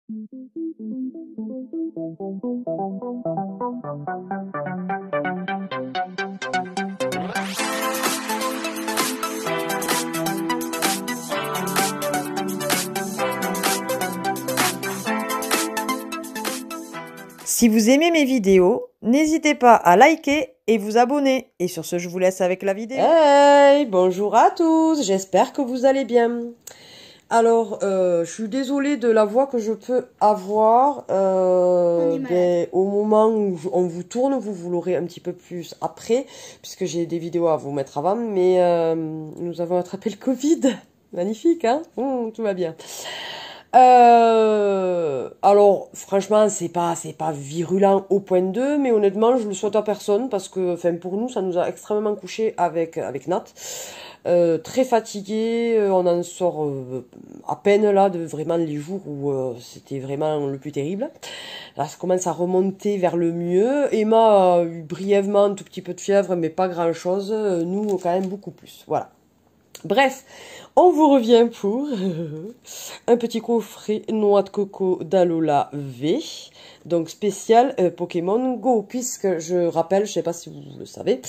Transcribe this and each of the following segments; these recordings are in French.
Si vous aimez mes vidéos, n'hésitez pas à liker et vous abonner. Et sur ce, je vous laisse avec la vidéo. Hey, bonjour à tous, j'espère que vous allez bien. Alors, je suis désolée de la voix que je peux avoir. Au moment où on vous tourne, vous l'aurez un petit peu plus après, puisque j'ai des vidéos à vous mettre avant. Mais nous avons attrapé le Covid. Magnifique, hein? Tout va bien. Alors, franchement, c'est pas virulent au point 2, mais honnêtement, je le souhaite à personne parce que, enfin, pour nous, ça nous a extrêmement couché avec Nat. Très fatigué, on en sort à peine là de vraiment les jours où c'était vraiment le plus terrible. Là, ça commence à remonter vers le mieux. Emma a eu brièvement un tout petit peu de fièvre, mais pas grand chose. Nous, quand même beaucoup plus. Voilà. Bref, on vous revient pour un petit coffret noix de coco d'Alola V, donc spécial Pokémon Go, puisque je rappelle, je sais pas si vous le savez,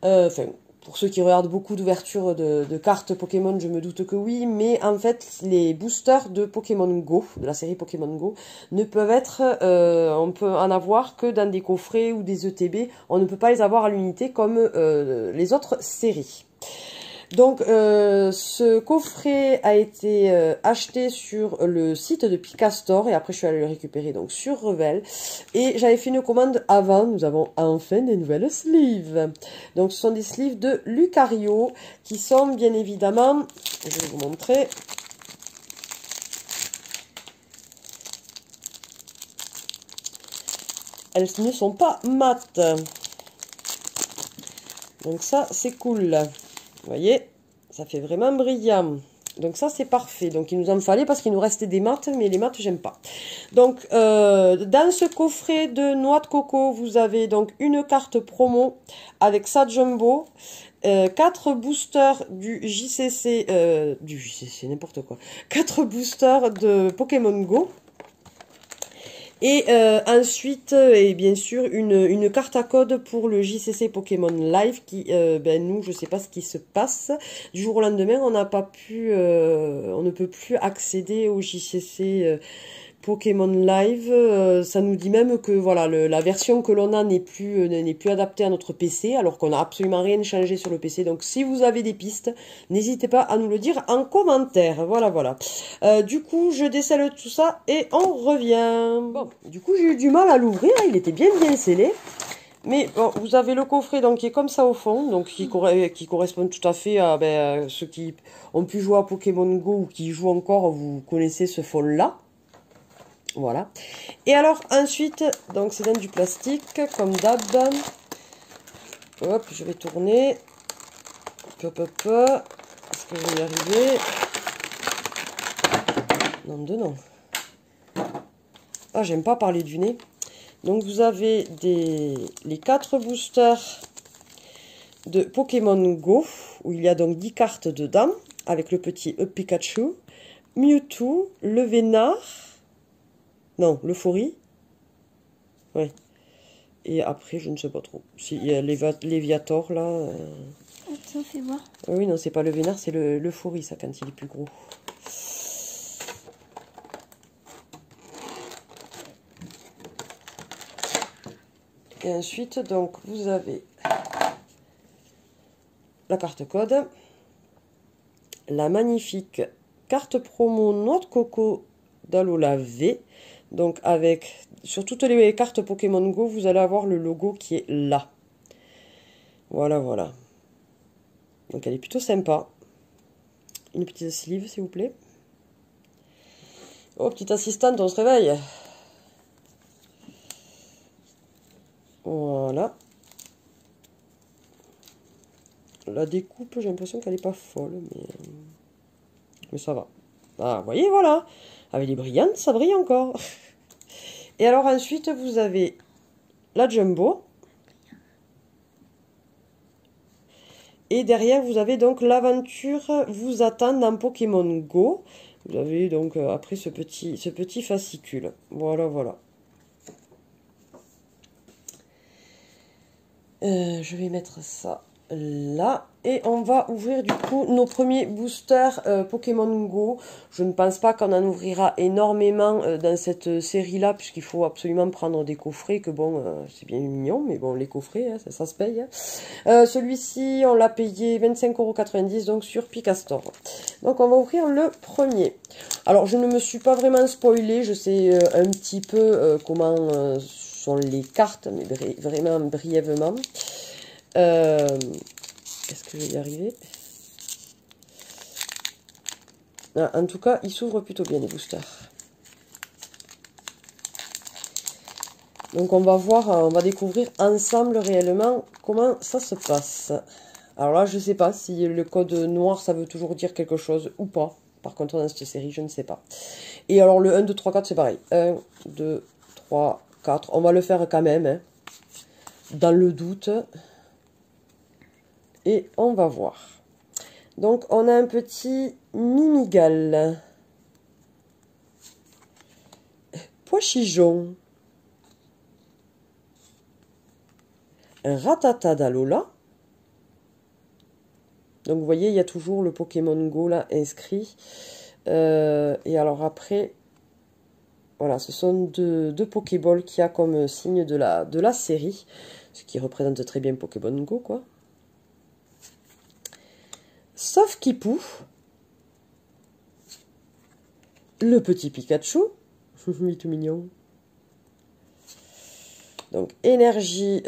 enfin, pour ceux qui regardent beaucoup d'ouvertures de cartes Pokémon, je me doute que oui, mais en fait, les boosters de Pokémon Go, de la série Pokémon Go, ne peuvent être, on peut en avoir que dans des coffrets ou des ETB, on ne peut pas les avoir à l'unité comme les autres séries. Donc, ce coffret a été acheté sur le site de Picastore et après je suis allée le récupérer donc sur Revel. Et j'avais fait une commande avant, nous avons enfin des nouvelles sleeves. Donc, ce sont des sleeves de Lucario qui sont bien évidemment, je vais vous montrer. Elles ne sont pas mates. Donc ça, c'est cool. Vous voyez, ça fait vraiment brillant. Donc ça, c'est parfait. Donc il nous en fallait parce qu'il nous restait des maths, mais les maths, j'aime pas. Donc dans ce coffret de noix de coco, vous avez donc une carte promo avec sa jumbo, 4 boosters du JCC, n'importe quoi. 4 boosters de Pokémon Go. Et ensuite, et bien sûr, une carte à code pour le JCC Pokémon Live qui, nous, je sais pas ce qui se passe. Du jour au lendemain, on n'a pas pu, on ne peut plus accéder au JCC Pokémon Live. Ça nous dit même que voilà, la version que l'on a n'est plus adaptée à notre PC, alors qu'on n'a absolument rien changé sur le PC. Donc, si vous avez des pistes, n'hésitez pas à nous le dire en commentaire. Voilà, voilà. Du coup, je décèle tout ça et on revient. Bon, du coup, j'ai eu du mal à l'ouvrir. Il était bien scellé. Mais bon, vous avez le coffret donc qui est comme ça au fond, donc qui correspond tout à fait à ceux qui ont pu jouer à Pokémon Go ou qui y jouent encore. Vous connaissez ce fond-là. Voilà. Et alors ensuite, donc c'est dans du plastique, comme d'hab. Hop, je vais tourner. Hop, hop, hop. Est-ce que je vais y arriver? Non. Ah, j'aime pas parler du nez. Donc vous avez les 4 boosters de Pokémon Go, où il y a donc 10 cartes dedans, avec le petit Pikachu, Mewtwo, le Vénard, non, l'Euphorie. Ouais. Et après, je ne sais pas trop. Si, il y a l'Eviator, là. Attends, fais voir. Oui, non, c'est pas le Vénard, c'est l'Euphorie, ça, quand il est plus gros. Et ensuite, donc, vous avez la carte code, la magnifique carte promo noix de coco d'Alola V. Donc avec, sur toutes les cartes Pokémon Go, vous allez avoir le logo qui est là. Voilà, voilà. Donc elle est plutôt sympa. Une petite sleeve, s'il vous plaît. Oh, petite assistante, on se réveille. Voilà. La découpe, j'ai l'impression qu'elle n'est pas folle, mais ça va. Ah, vous voyez, voilà. Avec les brillantes, ça brille encore. Et alors ensuite, vous avez la jumbo. Et derrière, vous avez donc l'aventure vous attend dans Pokémon Go. Vous avez donc après ce petit fascicule. Voilà, voilà. Je vais mettre ça là. Et on va ouvrir du coup nos premiers boosters Pokémon Go. Je ne pense pas qu'on en ouvrira énormément dans cette série-là, puisqu'il faut absolument prendre des coffrets, que bon, c'est bien mignon, mais bon, les coffrets, hein, ça se paye. Hein. Celui-ci, on l'a payé 25,90 €, donc sur Picastore. Donc on va ouvrir le premier. Alors, je ne me suis pas vraiment spoilée, je sais un petit peu comment sont les cartes, mais vraiment brièvement. Est-ce que je vais y arriver? Ah, en tout cas, ils s'ouvrent plutôt bien les boosters. Donc on va voir, on va découvrir ensemble réellement comment ça se passe. Alors là, je ne sais pas si le code noir, ça veut toujours dire quelque chose ou pas. Par contre, dans cette série, je ne sais pas. Et alors le 1, 2, 3, 4, c'est pareil. 1, 2, 3, 4. On va le faire quand même, hein, dans le doute. Et on va voir. Donc, on a un petit Mimigal. Poichijon. Un Ratata d'Alola. Donc, vous voyez, il y a toujours le Pokémon Go là inscrit. Et alors après, voilà, ce sont deux Pokéballs qu'il y a comme signe de la série. Ce qui représente très bien Pokémon Go, quoi. Sauf Kipou, le petit Pikachu, il est tout mignon. Donc, énergie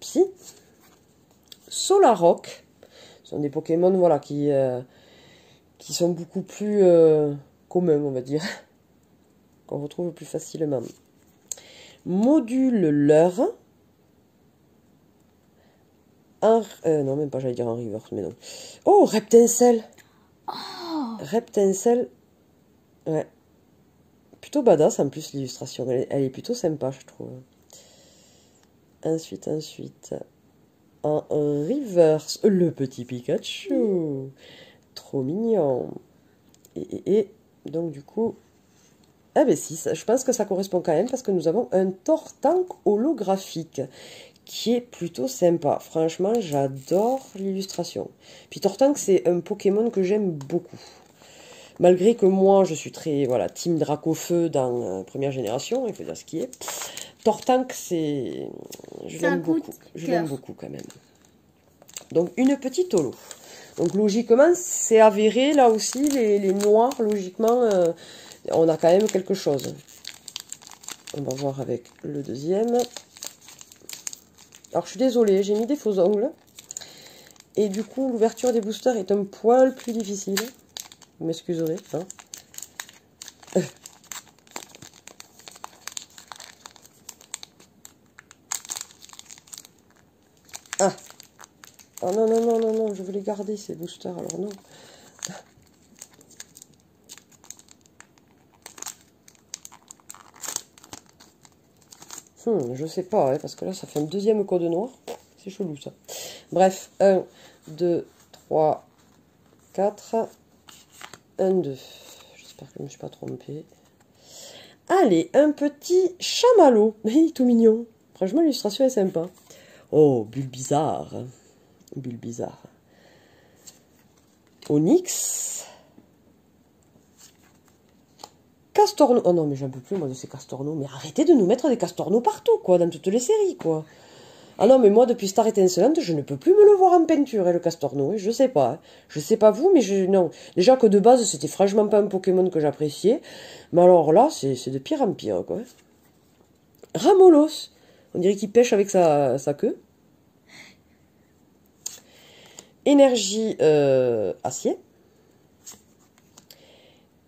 psy, Solrock, ce sont des Pokémon voilà, qui sont beaucoup plus communs, on va dire, qu'on retrouve plus facilement. Module leur. Non, même pas, j'allais dire un reverse, mais non. Oh, Reptincelle. Oh. Reptincelle. Ouais. Plutôt badass en plus l'illustration. Elle est plutôt sympa, je trouve. Ensuite. En reverse, le petit Pikachu. Trop mignon. Et donc du coup. Ah ben si, je pense que ça correspond quand même parce que nous avons un Tortank holographique qui est plutôt sympa. Franchement, j'adore l'illustration. Puis Tortank, c'est un Pokémon que j'aime beaucoup. Malgré que moi, je suis très, voilà, team Dracofeu dans première génération, il faut dire ce qui est. Tortank, c'est... Je l'aime beaucoup. Je l'aime beaucoup quand même. Donc, une petite holo. Donc, logiquement, c'est avéré, là aussi, les noirs, logiquement, on a quand même quelque chose. On va voir avec le deuxième. Alors, je suis désolée, j'ai mis des faux ongles. Et du coup, l'ouverture des boosters est un poil plus difficile. Vous m'excuserez. Hein. Ah. Oh non, non, je veux les garder, ces boosters, alors non. Je sais pas, hein, parce que là, ça fait un deuxième code noir. C'est chelou, ça. Bref, 1, 2, 3, 4, 1, 2. J'espère que je ne me suis pas trompée. Allez, un petit chamallow. Il est tout mignon. Franchement, l'illustration est sympa. Oh, Bulbizarre. Bulbizarre. Onyx. Castorno. Oh non, mais j'en peux plus, moi, de ces Castorno. Mais arrêtez de nous mettre des Castorno partout, quoi, dans toutes les séries, quoi. Ah non, mais moi, depuis Star Étincelante, je ne peux plus me le voir en peinture, hein, le Castorno. Hein, je sais pas. Hein. Je sais pas vous, mais non. Déjà que de base, c'était franchement pas un Pokémon que j'appréciais. Mais alors là, c'est de pire en pire, quoi. Ramolos. On dirait qu'il pêche avec sa queue. Énergie acier.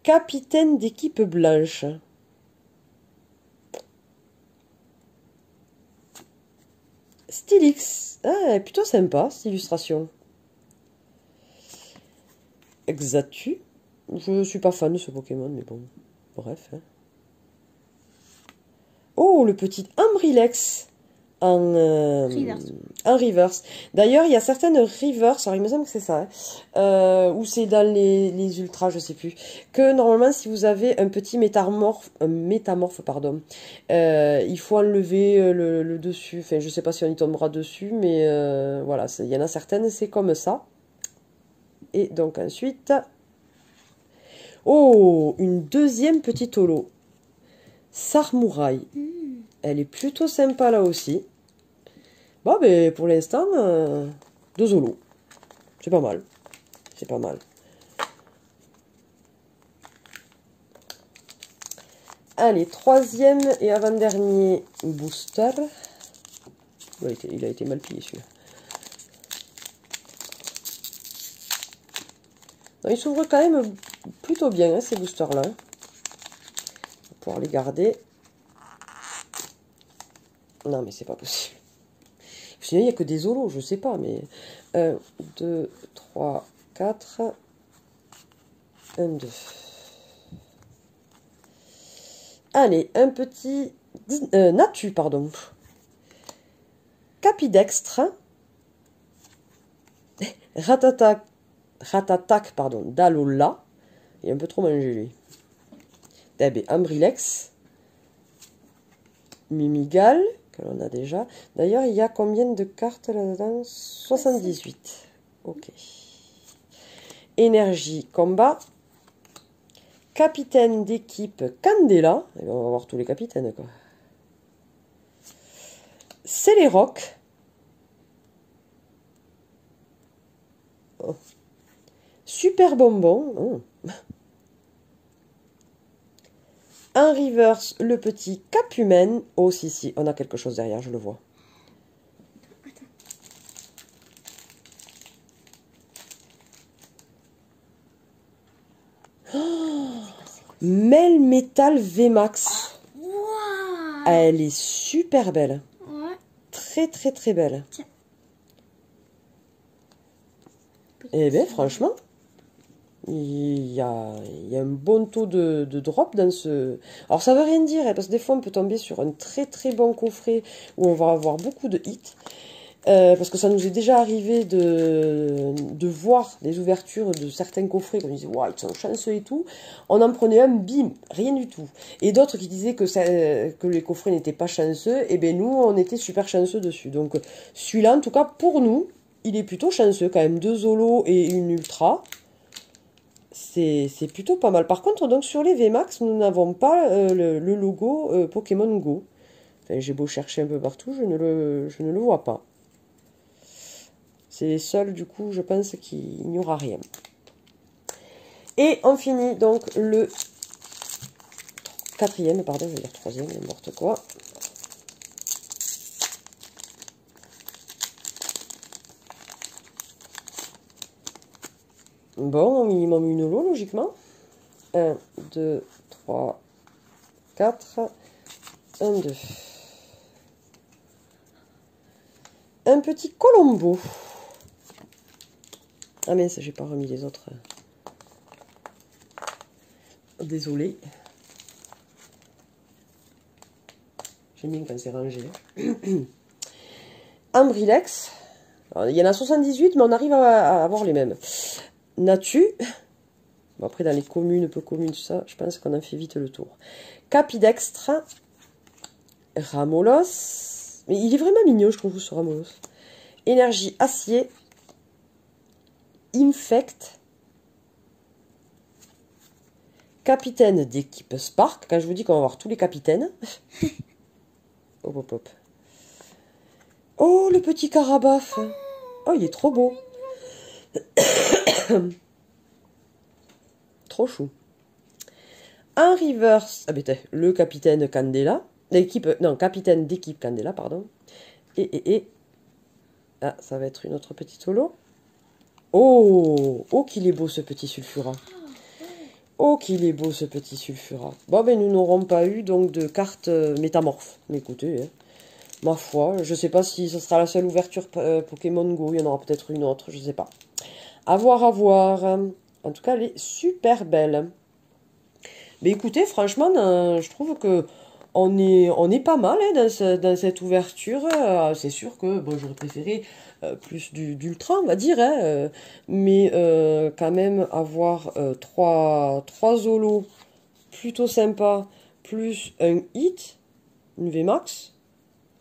Capitaine d'équipe blanche. Stylix. Ah, plutôt sympa, cette illustration. Exatu. Je suis pas fan de ce Pokémon, mais bon. Bref. Hein. Oh, le petit Ambrilex. Reverse. en reverse. D'ailleurs, il y a certaines reverse, alors il me semble que c'est ça, hein, ou c'est dans les ultras, je sais plus, que normalement, si vous avez un petit métamorphe, pardon, il faut enlever le dessus. Enfin, je sais pas si on y tombera dessus, mais voilà, il y en a certaines, c'est comme ça. Et donc ensuite, oh, une deuxième petite holo. Sarmouraï. Elle est plutôt sympa là aussi. Bon, mais pour l'instant, deux holos. C'est pas mal. C'est pas mal. Allez, troisième et avant-dernier booster. Il a été mal plié celui-là. Il s'ouvre quand même plutôt bien, hein, ces boosters-là. On va pouvoir les garder. Non, mais c'est pas possible. Sinon, il n'y a que des holos, je sais pas, mais... 1, 2, 3, 4... 1, 2... Allez, un petit... Natu, pardon. Capidextre. Ratatac, pardon, Dalola. Il est un peu trop mangé, lui. Deb Ambrilex. Mimigal, que l'on a déjà. D'ailleurs, il y a combien de cartes là-dedans? 78. Ok. Énergie, combat. Capitaine d'équipe Candela. Et on va voir tous les capitaines, quoi. Céléroc. Oh. Super bonbon. Oh. En reverse, le petit Capumen. Oh, si, on a quelque chose derrière, je le vois. Oh, Melmetal VMAX. Wow. Elle est super belle. Ouais. Très, très, très belle. Tiens. Eh bien, franchement, il y a un bon taux de drop dans ce... Alors, ça veut rien dire, hein, parce que des fois, on peut tomber sur un très, très bon coffret où on va avoir beaucoup de hits. Parce que ça nous est déjà arrivé de voir des ouvertures de certains coffrets, qu'on disait, ouais, ils sont chanceux et tout. On en prenait un, bim, rien du tout. Et d'autres qui disaient que les coffrets n'étaient pas chanceux, et bien nous, on était super chanceux dessus. Donc, celui-là, en tout cas, pour nous, il est plutôt chanceux quand même. 2 holos et une ultra. C'est plutôt pas mal. Par contre, donc sur les VMAX, nous n'avons pas le logo Pokémon Go. Enfin, j'ai beau chercher un peu partout, je ne le vois pas. C'est les seuls, du coup, je pense qu'il n'y aura rien. Et on finit donc le quatrième, pardon, je vais dire troisième, n'importe quoi. Bon, au minimum une holo, logiquement. 1, 2, 3, 4. 1, 2. Un petit Colombo. Ah mince, j'ai pas remis les autres. Désolé. J'aime bien quand c'est rangé. Ambrilex. Alors, il y en a 78, mais on arrive à avoir les mêmes. Natu. Bon, après, dans les communes, peu communes, tout ça, je pense qu'on a fait vite le tour. Capidextre. Ramolos. Mais il est vraiment mignon, je trouve, ce Ramolos. Énergie acier. Infect. Capitaine d'équipe Spark. Quand je vous dis qu'on va voir tous les capitaines. Hop, hop, hop. Oh, le petit Carabaf. Oh, il est trop beau. Trop chou. En reverse, ah ben, le capitaine Candela. L'équipe, non, capitaine d'équipe Candela, pardon. Ah, ça va être une autre petite holo. Oh, oh qu'il est beau ce petit Sulfura. Oh qu'il est beau ce petit Sulfura. Bon, ben nous n'aurons pas eu donc de carte métamorphe. Mais écoutez, hein, ma foi, je sais pas si ce sera la seule ouverture Pokémon Go. Il y en aura peut-être une autre, je sais pas. À voir, à voir. En tout cas, elle est super belle. Mais écoutez, franchement, je trouve que on est pas mal hein, dans cette ouverture. C'est sûr que bon, j'aurais préféré plus d'ultra, on va dire. Hein, mais quand même, avoir trois holos plutôt sympas, plus un hit, une VMAX,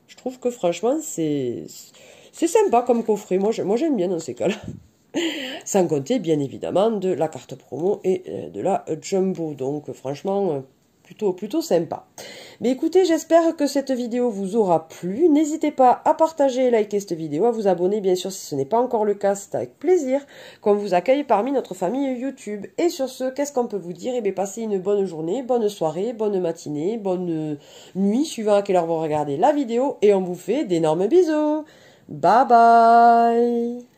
je trouve que franchement, c'est sympa comme coffret. Moi j'aime bien dans ces cas-là. Sans compter, bien évidemment, de la carte promo et de la Jumbo. Donc, franchement, plutôt sympa. Mais écoutez, j'espère que cette vidéo vous aura plu. N'hésitez pas à partager et liker cette vidéo, à vous abonner, bien sûr, si ce n'est pas encore le cas. C'est avec plaisir qu'on vous accueille parmi notre famille YouTube. Et sur ce, qu'est-ce qu'on peut vous dire? Eh bien, passez une bonne journée, bonne soirée, bonne matinée, bonne nuit, suivant à quelle heure vous regardez la vidéo. Et on vous fait d'énormes bisous. Bye bye!